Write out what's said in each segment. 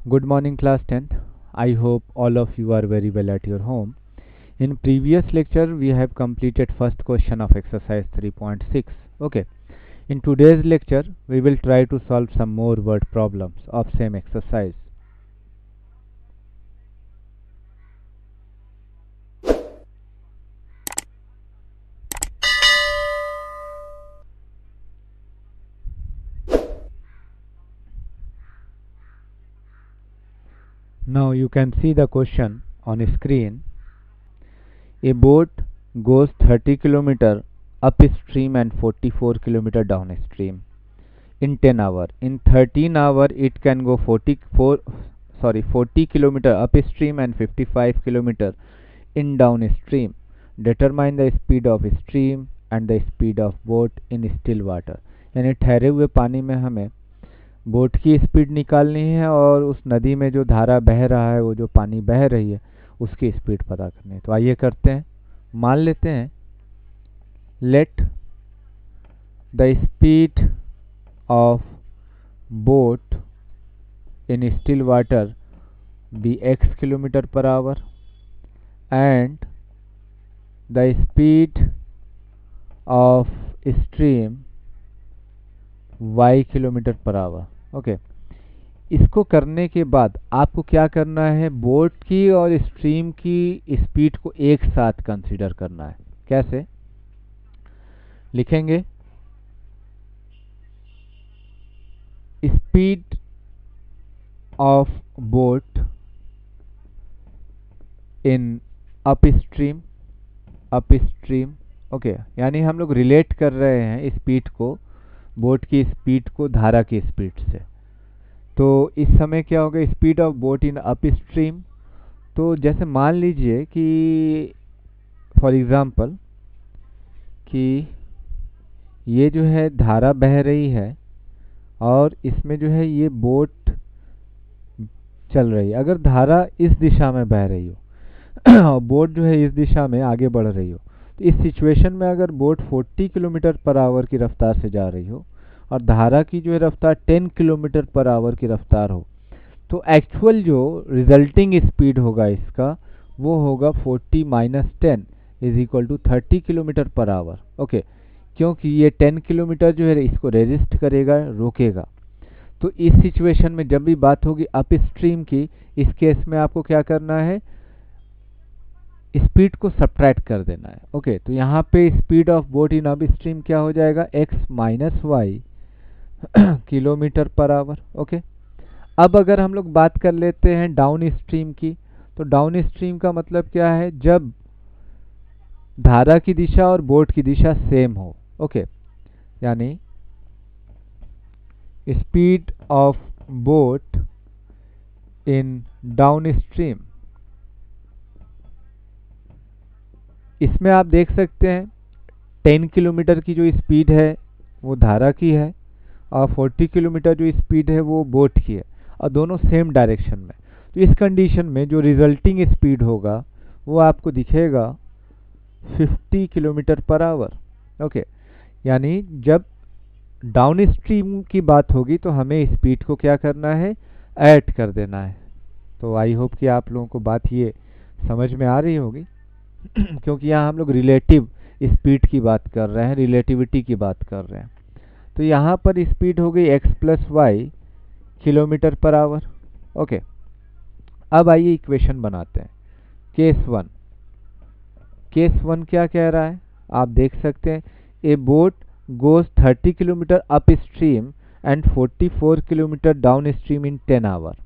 Good morning, class 10th. I hope all of you are very well at your home. In previous lecture, we have completed first question of exercise 3.6. Okay. In today's lecture, we will try to solve some more word problems of same exercise. Now you can see the question on screen. A boat goes 30 km upstream and 44 km downstream in 10 hours. In 13 hours, it can go 40 km upstream and 55 km in downstream. Determine the speed of stream and the speed of boat in still water. यानी ठहरे हुए पानी में हमें boat की speed निकालनी है और उस नदी में जो धारा बह रहा है, वो जो पानी बह रही है, उसकी स्पीड पता करनी है। तो आइए करते हैं। मान लेते हैं let the speed of boat in still water be x kilometer per hour and the speed of stream y kilometre per hour. Okay, इसको करने के बाद आपको क्या करना है, बोट की और स्ट्रीम की स्पीड को एक साथ कंसीडर करना है। कैसे लिखेंगे? Speed of boat in upstream okay, यानी हम लोग रिलेट कर रहे हैं स्पीड को, बोट की स्पीड को धारा की स्पीड से। तो इस समय क्या होगा, speed of boat in upstream. तो जैसे मान लीजिए कि फॉर एग्जांपल कि ये जो है धारा बह रही है और इसमें जो है ये बोट चल रही है। अगर धारा इस दिशा में बह रही हो और बोट जो है इस दिशा में आगे बढ़ रही हो, तो इस सिचुएशन में अगर बोट 40 किलोमीटर पर आवर की रफ्तार से जा रही हो और धारा की जो है रफ्तार 10 किलोमीटर पर आवर की रफ्तार हो, तो एक्चुअल जो रिजल्टिंग स्पीड होगा इसका, वो होगा 40 minus 10 is equal to 30 kilometre per hour. Okay, क्योंकि ये 10 किलोमीटर जो है इसको रेजिस्ट करेगा, रोकेगा। तो इस सिचुएशन में जब भी बात होगी अप स्ट्रीम की, इस केस में आपको क्या करना है, स्पीड को सब्ट्रैक्ट कर देना है। ओके, तो यहाँ पे speed of boat in upstream क्या हो जाएगा, x minus y kilometre per hour. Okay, अब अगर हम लोग बात कर लेते हैं डाउन स्ट्रीम की, तो डाउन स्ट्रीम का मतलब क्या है, जब धारा की दिशा और बोट की दिशा सेम हो। ओके, यानी speed of boat in down stream, इसमें आप देख सकते हैं 10 किलोमीटर की जो स्पीड है वो धारा की है और 40 किलोमीटर जो स्पीड है वो बोट की है, और दोनों सेम डायरेक्शन में। तो इस कंडीशन में जो रिजल्टिंग स्पीड होगा वो आपको दिखेगा 50 किलोमीटर पर आवर। ओके, यानी जब डाउन स्ट्रीम की बात होगी तो हमें स्पीड को क्या करना है, ऐड कर देना है। तो आई होप कि आप लोगों को बात ये समझ में आ रही होगी क्योंकि यहाँ हम लोग रिलेटिव स्पीड की बात कर रहे हैं, रिलेटिविटी की बात कर रहे हैं। तो यहाँ पर स्पीड हो गई x plus y kilometre per hour. Okay, अब आइए इक्वेशन बनाते हैं। केस वन क्या कह रहा है, आप देख सकते हैं, a boat goes 30 kilometre upstream and 44 kilometre downstream in 10 hour.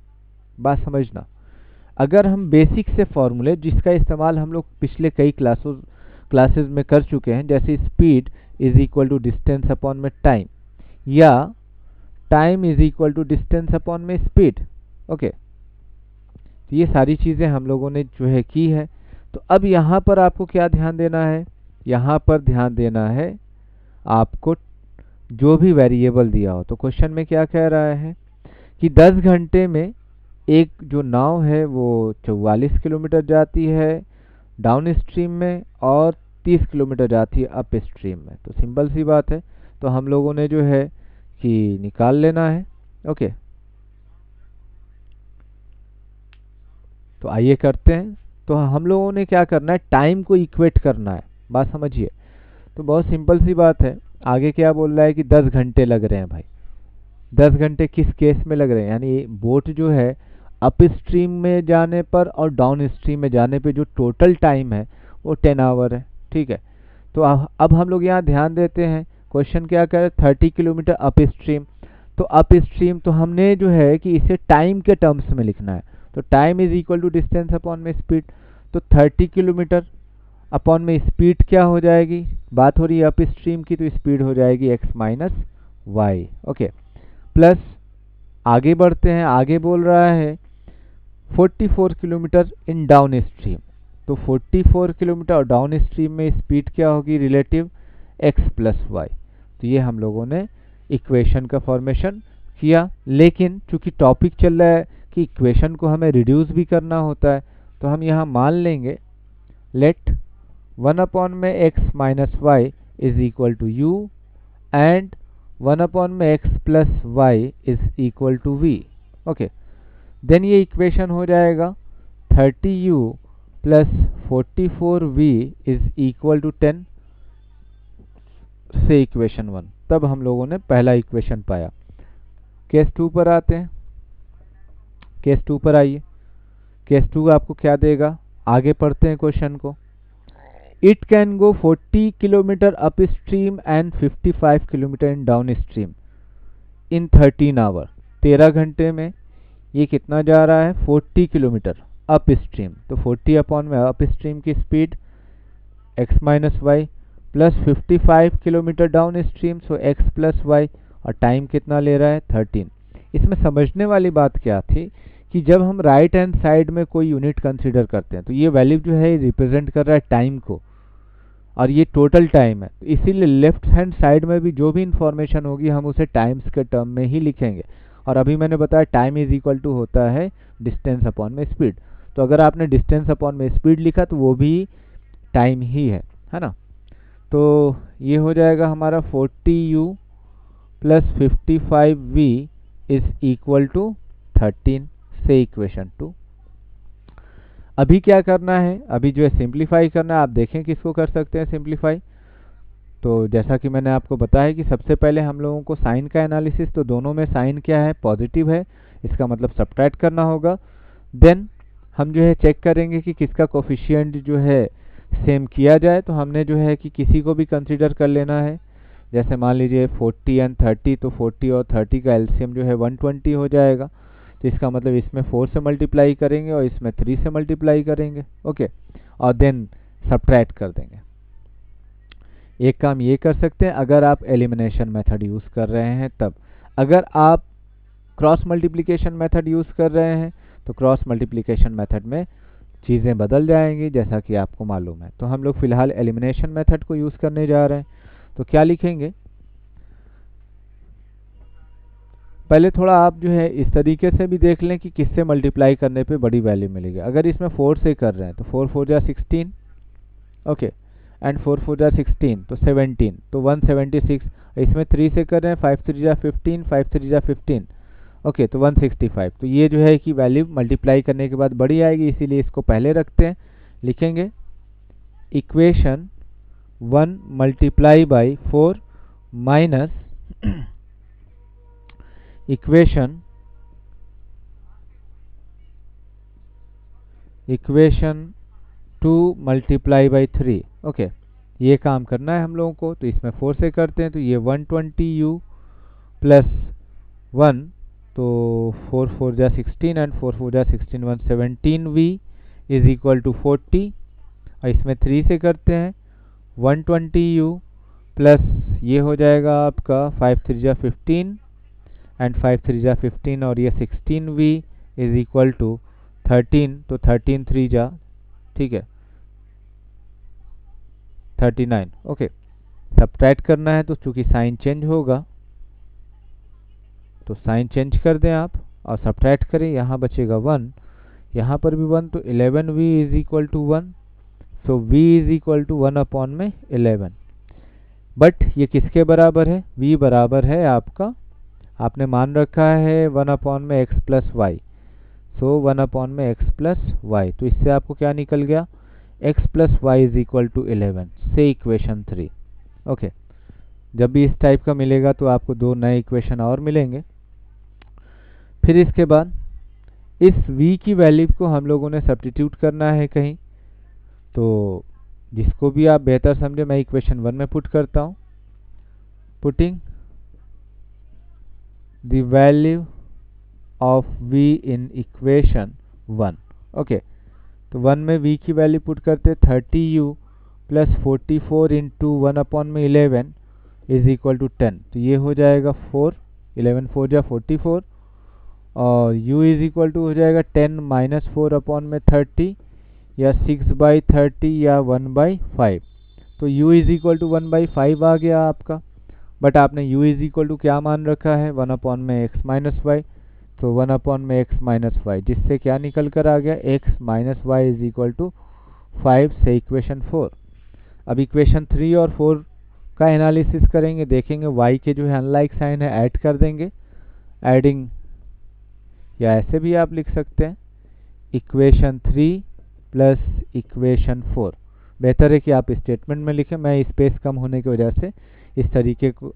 बात समझना, अगर हम बेसिक से फॉर्मूले जिसका इस्तेमाल हम लोग पिछले कई क्लासेस में कर चुके हैं, जैसे speed is equal to distance upon में टाइम, या time is equal to distance upon में स्पीड। ओके, तो ये सारी चीज़ें हम लोगों ने जो है की है। तो अब यहाँ पर आपको क्या ध्यान देना है, यहाँ पर ध्यान देना है आपको जो भी वेरिएबल दिया हो। तो क्वेश्चन में क्या कह रहा है कि 10 घंटे में एक जो नाव है वो 44 किलोमीटर जाती है डाउन स्ट्रीम में और 30 किलोमीटर जाती है अप स्ट्रीम में। तो सिंपल सी बात है, तो हम लोगों ने जो है कि निकाल लेना है। ओके, तो आइए करते हैं। तो हम लोगों ने क्या करना है, टाइम को इक्वेट करना है, बात समझिए। तो बहुत सिंपल सी बात है। आगे क्या बोल रहा है कि 10 घंटे लग रहे हैं भाई। 10 घंटे किस केस में लग रहे हैं, यानी बोट जो है अप स्ट्रीम में जाने पर और डाउन स्ट्रीम में जाने पे जो टोटल टाइम है वो 10 आवर है। ठीक है। तो अब हम लोग यहाँ ध्यान देते हैं, क्वेश्चन क्या कह रहा है, 30 किलोमीटर अप स्ट्रीम। तो अप स्ट्रीम तो हमने जो है कि इसे टाइम के टर्म्स में लिखना है। तो time is equal to distance upon में स्पीड। तो 30 किलोमीटर अपॉन में स्पीड क्या हो जाएगी, बात हो रही है अप स्ट्रीम की, तो स्पीड हो जाएगी x minus y. Okay, plus आगे बढ़ते हैं, आगे बोल रहा है 44 किलोमीटर इन डाउन स्ट्रीम। तो 44 किलोमीटर और डाउन स्ट्रीम में स्पीड क्या होगी, रिलेटिव x प्लस वाई। तो ये हम लोगों ने इक्वेशन का फॉर्मेशन किया। लेकिन चूंकि टॉपिक चल रहा है कि इक्वेशन को हमें रिड्यूस भी करना होता है, तो हम यहाँ मान लेंगे लेट 1 अपॉन में x minus y is equal to u and 1 upon में x plus y is equal to v। Okay, then ये इक्वेशन हो जाएगा 30u plus 44v is equal to 10 से इक्वेशन 1। तब हम लोगों ने पहला इक्वेशन पाया। केस 2 पर आते हैं। केस 2 पर आइए। केस 2 आपको क्या देगा, आगे पढ़ते हैं क्वेश्चन को। It can go 40 kilometre upstream and 55 kilometre in downstream in 13 hour. 13 घंटे में ये कितना जा रहा है, 40 किलोमीटर अप स्ट्रीम। तो 40 अपॉन में अप स्ट्रीम की speed x minus Y plus 55 kilometre downstream, so x plus Y, और टाइम कितना ले रहा है, 13। इसमें समझने वाली बात क्या थी कि जब हम राइट हैंड साइड में कोई यूनिट कंसीडर करते हैं तो ये वैल्यू जो है रिप्रेजेंट कर रहा है टाइम को, और ये टोटल टाइम है। तो इसीलिए लेफ्ट हैंड साइड में भी जो भी इंफॉर्मेशन होगी हम उसे टाइम्स के टर्म में ही लिखेंगे। और अभी मैंने बताया टाइम इज इक्वल टू होता है डिस्टेंस अपॉन में स्पीड। तो अगर आपने डिस्टेंस अपॉन में स्पीड लिखा तो वो भी टाइम ही है ना। तो ये हो जाएगा हमारा 40u plus 55v is equal to 13 से इक्वेशन 2। अभी क्या करना है, अभी जो है सिंप्लीफाई करना है। आप देखें किसको कर सकते हैं सिंप्लीफाई। तो जैसा कि मैंने आपको बताया कि सबसे पहले हम लोगों को साइन का एनालिसिस, तो दोनों में साइन क्या है, पॉजिटिव है, इसका मतलब सब्ट्रैक्ट करना होगा। देन हम जो है चेक करेंगे कि किसका कोफिशिएंट जो है सेम किया जाए। तो हमने जो है कि किसी को भी कंसीडर कर लेना है। जैसे मान लीजिए 40 एंड 30, तो 40 और 30 का एलसीएम जो है 120 हो जाएगा। तो इसका मतलब इसमें 4 से मल्टीप्लाई करेंगे और इसमें 3 से मल्टीप्लाई करेंगे। ओके, और देन सब्ट्रैक्ट कर देंगे। एक काम ये कर सकते हैं, अगर आप एलिमिनेशन मेथड यूज़ कर रहे हैं तब। अगर आप क्रॉस मल्टीप्लिकेशन मेथड यूज़ कर रहे हैं तो क्रॉस मल्टीप्लिकेशन मेथड में चीज़ें बदल जाएंगी, जैसा कि आपको मालूम है। तो हम लोग फिलहाल एलिमिनेशन मेथड को यूज़ करने जा रहे हैं। तो क्या लिखेंगे, पहले थोड़ा आप जो है इस तरीके से भी देख लें कि किससे मल्टीप्लाई करने पे बड़ी वैल्यू मिलेगी। अगर इसमें 4 से कर रहे हैं तो 4 4 जा 16, ओके, एंड 4 4 जा 16, तो 17, तो 176। इसमें 3 से कर रहे हैं, 5 3 जा 15, 5 3 जा 15, ओके, तो 165। तो ये जो है कि वैल्यू मल्टीप्लाई करने के बाद बड़ी आएगी, इसीलिए इसको पहले रखते हैं। लिखेंगे equation 1 multiply by 4 minus equation 2 multiply by 3। Okay, ये काम करना है हम लोगों को। तो इसमें 4 से करते हैं, तो ये 120u प्लस 1, तो 4 4 जा 16 एंड 4 4 जा 16, 117v इज इक्वल टू 40। और इसमें 3 से करते हैं, 120u प्लस ये हो जाएगा आपका 5 3 जा 15 एंड 5 3 जा 15, और ये 16v इज इक्वल टू 13, तो 13 3 जा, ठीक है, 39। ओके, सब्ट्रैक्ट करना है तो चूंकि साइन चेंज होगा तो साइन चेंज कर दें आप और सब्ट्रैक्ट करें। यहाँ बचेगा 1, यहाँ पर भी 1, तो 11v is equal to 1। So v is equal to 1 upon में 11। बट ये किसके बराबर है, v बराबर है आपका, आपने मान रखा है 1 अपॉन में x प्लस वाई। सो 1/x+y। तो इससे आपको क्या निकल गया, x+y इज इक्वल टू 11 से इक्वेशन 3। ओके, जब भी इस टाइप का मिलेगा तो आपको दो नए इक्वेशन और मिलेंगे। फिर इसके बाद इस v की वैल्यू को हम लोगों ने सब्स्टिट्यूट करना है कहीं, तो जिसको भी आप बेहतर समझे, मैं इक्वेशन 1 में पुट करता हूँ। Putting the value of v in equation 1। Okay, तो 1 में v की वैल्यू पुट करते 30u plus 44 into 1/11 is equal to 10। तो ये हो जाएगा 4, 11 4 जा 44, और u इज इक्वल टू हो जाएगा 10 माइनस 4/30 या 6/30 या 1/5। तो u इज इक्वल टू 1/5 आ गया आपका, बट आपने u इज इक्वल टू क्या मान रखा है, 1/x-y। तो 1/x-y, जिससे क्या निकल कर आ गया, x minus y is equal to 5 से इक्वेशन 4। अब इक्वेशन 3 और 4 का एनालिसिस करेंगे, देखेंगे y के जो है अनलाइक साइन है ऐड कर देंगे, एडिंग, या ऐसे भी आप लिख सकते हैं इक्वेशन 3 प्लस इक्वेशन 4। बेहतर है कि आप स्टेटमेंट में लिखें, मैं स्पेस कम होने की वजह से इस तरीके को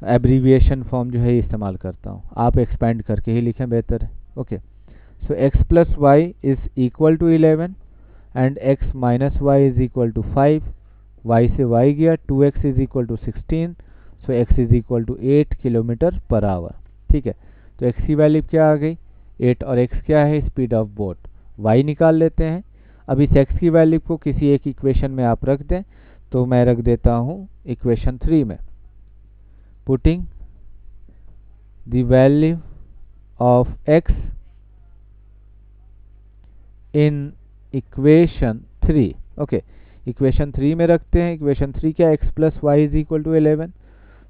एब्रीविएशन फॉर्म जो है इस्तेमाल करता हूँ, आप एक्सपेंड करके ही लिखें, बेहतर है। Okay, so x plus y is equal to 11 and x minus y is equal to 5। y से y गया, 2x is equal to 16, so x is equal to 8 kilometre per hour. ठीक है, तो x की वैल्यू क्या आ गई 8, और x क्या है, स्पीड ऑफ बोट। y निकाल लेते हैं। अब इस x की वैल्यू को किसी एक इक्वेशन में आप रख दें, तो मैं रख देता हूँ इक्वेशन 3 में। Putting the value of x in equation 3। Okay, equation 3 में रखते हैं। इक्वेशन 3 क्या, x plus y is equal to 11,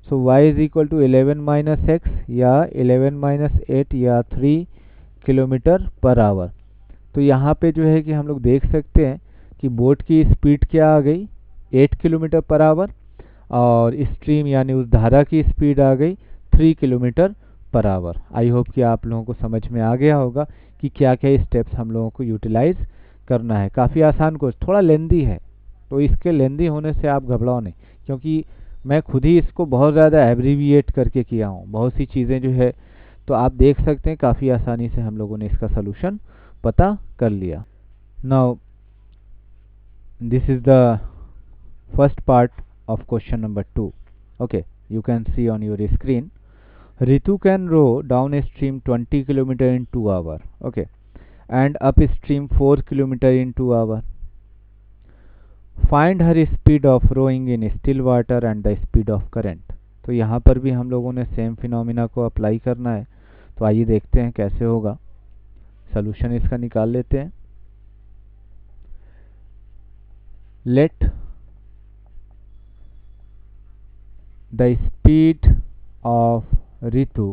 so y is equal to 11 minus x या 11 माइनस 8 या 3 किलोमीटर पर आवर। तो यहाँ पे जो है कि हम लोग देख सकते हैं कि बोट की स्पीड क्या आ गई, 8 किलोमीटर पर आवर, और स्ट्रीम यानी उस धारा की स्पीड आ गई 3 kilometre per our. I hope कि आप लोगों को समझ में आ गया होगा कि क्या क्या स्टेप्स हम लोगों को यूटिलाइज करना है। काफ़ी आसान कोर्स, थोड़ा लेंदी है, तो इसके लेंदी होने से आप घबराओ नहीं, क्योंकि मैं खुद ही इसको बहुत ज़्यादा एब्रीविएट करके किया हूँ, बहुत सी चीज़ें जो है, तो आप देख सकते हैं काफ़ी आसानी से हम लोगों ने इसका सलूशन पता कर लिया। Now this is the first part of question number 2. Okay, you can see on your screen. Ritu can row downstream 20 km in 2 hours. Okay, and upstream 4 km in 2 hours. Find her speed of rowing in still water and the speed of current. तो यहाँ पर भी हम लोगों ने same phenomena को apply करना है, तो आइए देखते हैं कैसे होगा। सॉल्यूशन इसका निकाल लेते हैं। Let the speed of Ritu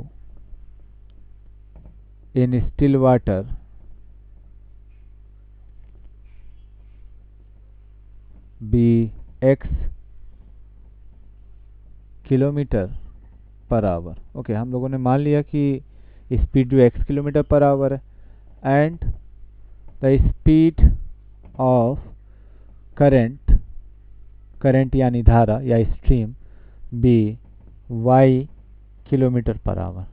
in still water be x kilometre per hour. Okay, हम लोगों ने मान लिया कि स्पीड जो x किलोमीटर पर आवर है, and the speed of current, current यानी धारा या stream, be y kilometre per hour.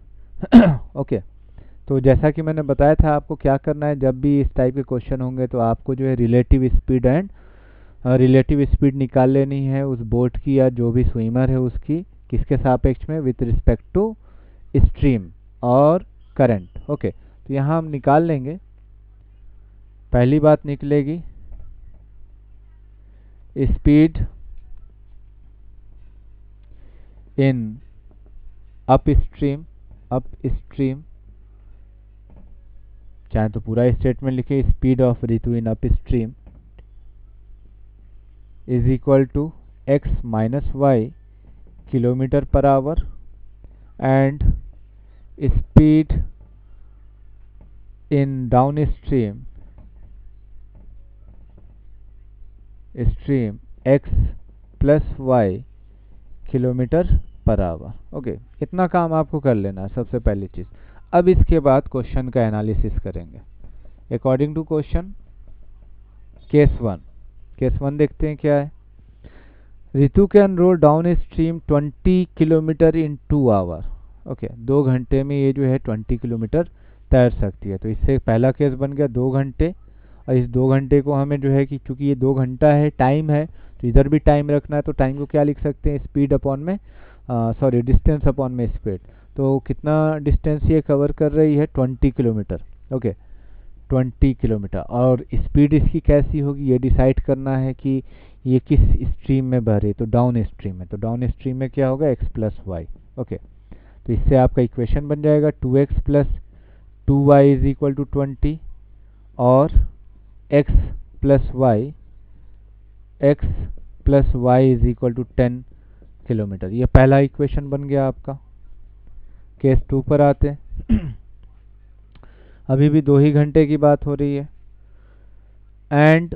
Okay, तो जैसा कि मैंने बताया था आपको क्या करना है, जब भी इस टाइप के क्वेश्चन होंगे तो आपको जो है relative speed and relative speed निकाल लेनी है उस बोट की या जो भी स्विमर है उसकी, किसके सापेक्ष में, विथ रिस्पेक्ट टू स्ट्रीम और करंट। ओके, तो यहाँ हम निकाल लेंगे। पहली बात निकलेगी स्पीड इन अपस्ट्रीम, अपस्ट्रीम, चाहे तो पूरा स्टेटमेंट लिखे, speed of Ritu in upstream is equal to x minus y kilometre per hour, and speed in downstream, stream x plus y kilometre per hour. Okay, इतना काम आपको कर लेना है सबसे पहली चीज़। अब इसके बाद क्वेश्चन का एनालिसिस करेंगे। According to question case one देखते हैं क्या है। Ritu can row downstream 20 kilometre in 2 hour. Okay, 2 घंटे में ये जो है 20 किलोमीटर तैर सकती है। तो इससे पहला केस बन गया 2 घंटे, और इस 2 घंटे को हमें जो है कि चूंकि ये 2 घंटा है टाइम है, तो इधर भी टाइम रखना है, तो टाइम को क्या लिख सकते हैं, स्पीड अपॉन में सॉरी डिस्टेंस अपॉन में स्पीड। तो कितना डिस्टेंस ये कवर कर रही है, 20 किलोमीटर। Okay, 20 kilometre. और स्पीड इसकी कैसी होगी ये डिसाइड करना है कि ये किस स्ट्रीम में बह रही है, तो डाउन स्ट्रीम में। तो डाउन स्ट्रीम में क्या होगा, x प्लस वाई। ओके, तो इससे आपका इक्वेशन बन जाएगा 2x plus 2y is equal to 20, और x plus y is equal to 10 kilometre. ये पहला इक्वेशन बन गया आपका। केस 2 पर आते हैं। अभी भी 2 ही घंटे की बात हो रही है। And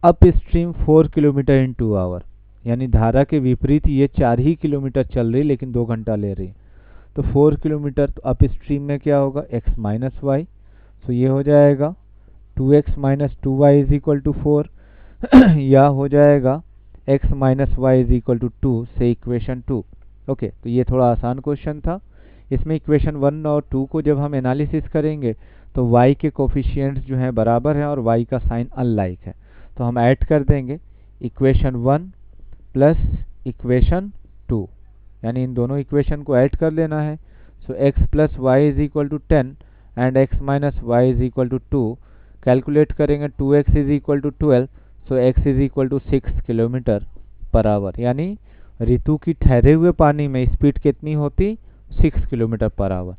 upstream 4 kilometre in 2 hour, यानी धारा के विपरीत ये 4 ही किलोमीटर चल रही लेकिन 2 घंटा ले रही। तो 4 किलोमीटर, तो अप स्ट्रीम में क्या होगा, x माइनस वाई। तो ये हो जाएगा 2x minus 2y is equal to 4 या हो जाएगा x minus y is equal to 2 से इक्वेशन 2। ओके, तो ये थोड़ा आसान क्वेश्चन था। इसमें इक्वेशन 1 और 2 को जब हम एनालिसिस करेंगे तो y के कोफिशिएंट्स जो हैं बराबर हैं और y का साइन अनलाइक है। तो हम ऐड कर देंगे इक्वेशन 1 प्लस इक्वेशन 2, यानी इन दोनों इक्वेशन को ऐड कर लेना है। So x plus y is equal to 10 and x minus y is equal to 2। Calculate करेंगे 2x is equal to 12, so x is equal to 6 kilometre per hour. यानी ऋतु की ठहरे हुए पानी में स्पीड कितनी होती, 6 किलोमीटर पर आवर।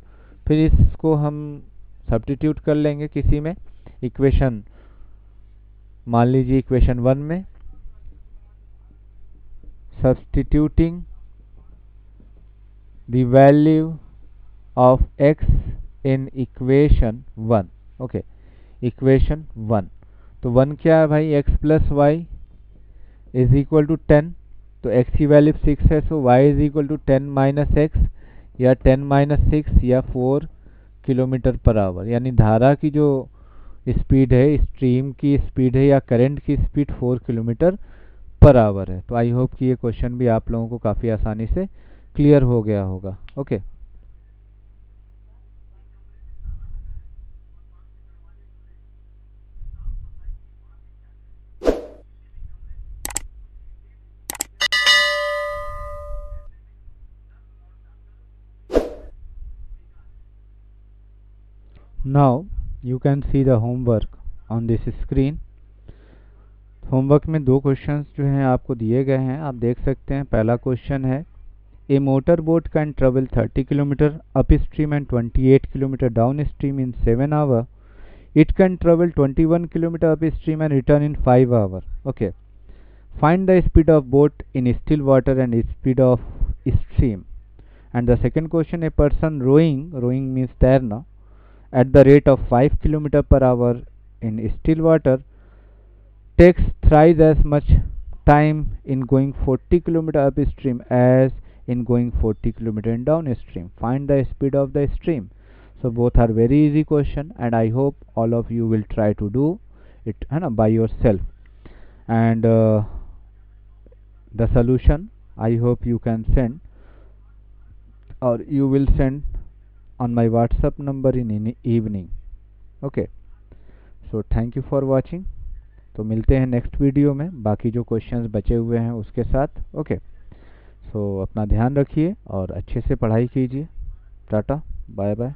फिर इसको हम सब्स्टिट्यूट कर लेंगे किसी में, इक्वेशन मान लीजिए इक्वेशन 1 में, substituting the value of x in equation 1। Okay, equation 1, तो 1 क्या है भाई, x plus y is equal to 10। तो x की वैल्यू 6 है, so y is equal to 10 minus x, या 10 माइनस 6 या 4 किलोमीटर पर आवर। यानी धारा की जो स्पीड है, स्ट्रीम की स्पीड है या करंट की स्पीड 4 किलोमीटर पर आवर है। तो आई होप कि ये क्वेश्चन भी आप लोगों को काफ़ी आसानी से क्लियर हो गया होगा। Okay, now you can see the homework on this screen. Homework में 2 क्वेश्चंस जो हैं आपको दिए गए हैं, आप देख सकते हैं। पहला क्वेश्चन है, a motor boat can travel 30 kilometre upstream and 28 kilometre downstream in 7 hour. It can travel 21 kilometre upstream and return in 5 hour. Okay, find the speed of boat in still water and speed of stream। And the second question, a person rowing means तैरना, at the rate of 5 kilometer per hour in still water takes thrice as much time in going 40 kilometer upstream as in going 40 kilometer in downstream. Find the speed of the stream। So both are very easy question, and I hope all of you will try to do it by yourself। And the solution I hope you can send, or you will send on my WhatsApp number in evening। Okay, so thank you for watching। तो मिलते हैं next video में बाकी जो questions बचे हुए हैं उसके साथ। ओके, सो अपना ध्यान रखिए और अच्छे से पढ़ाई कीजिए। टाटा, बाय बाय।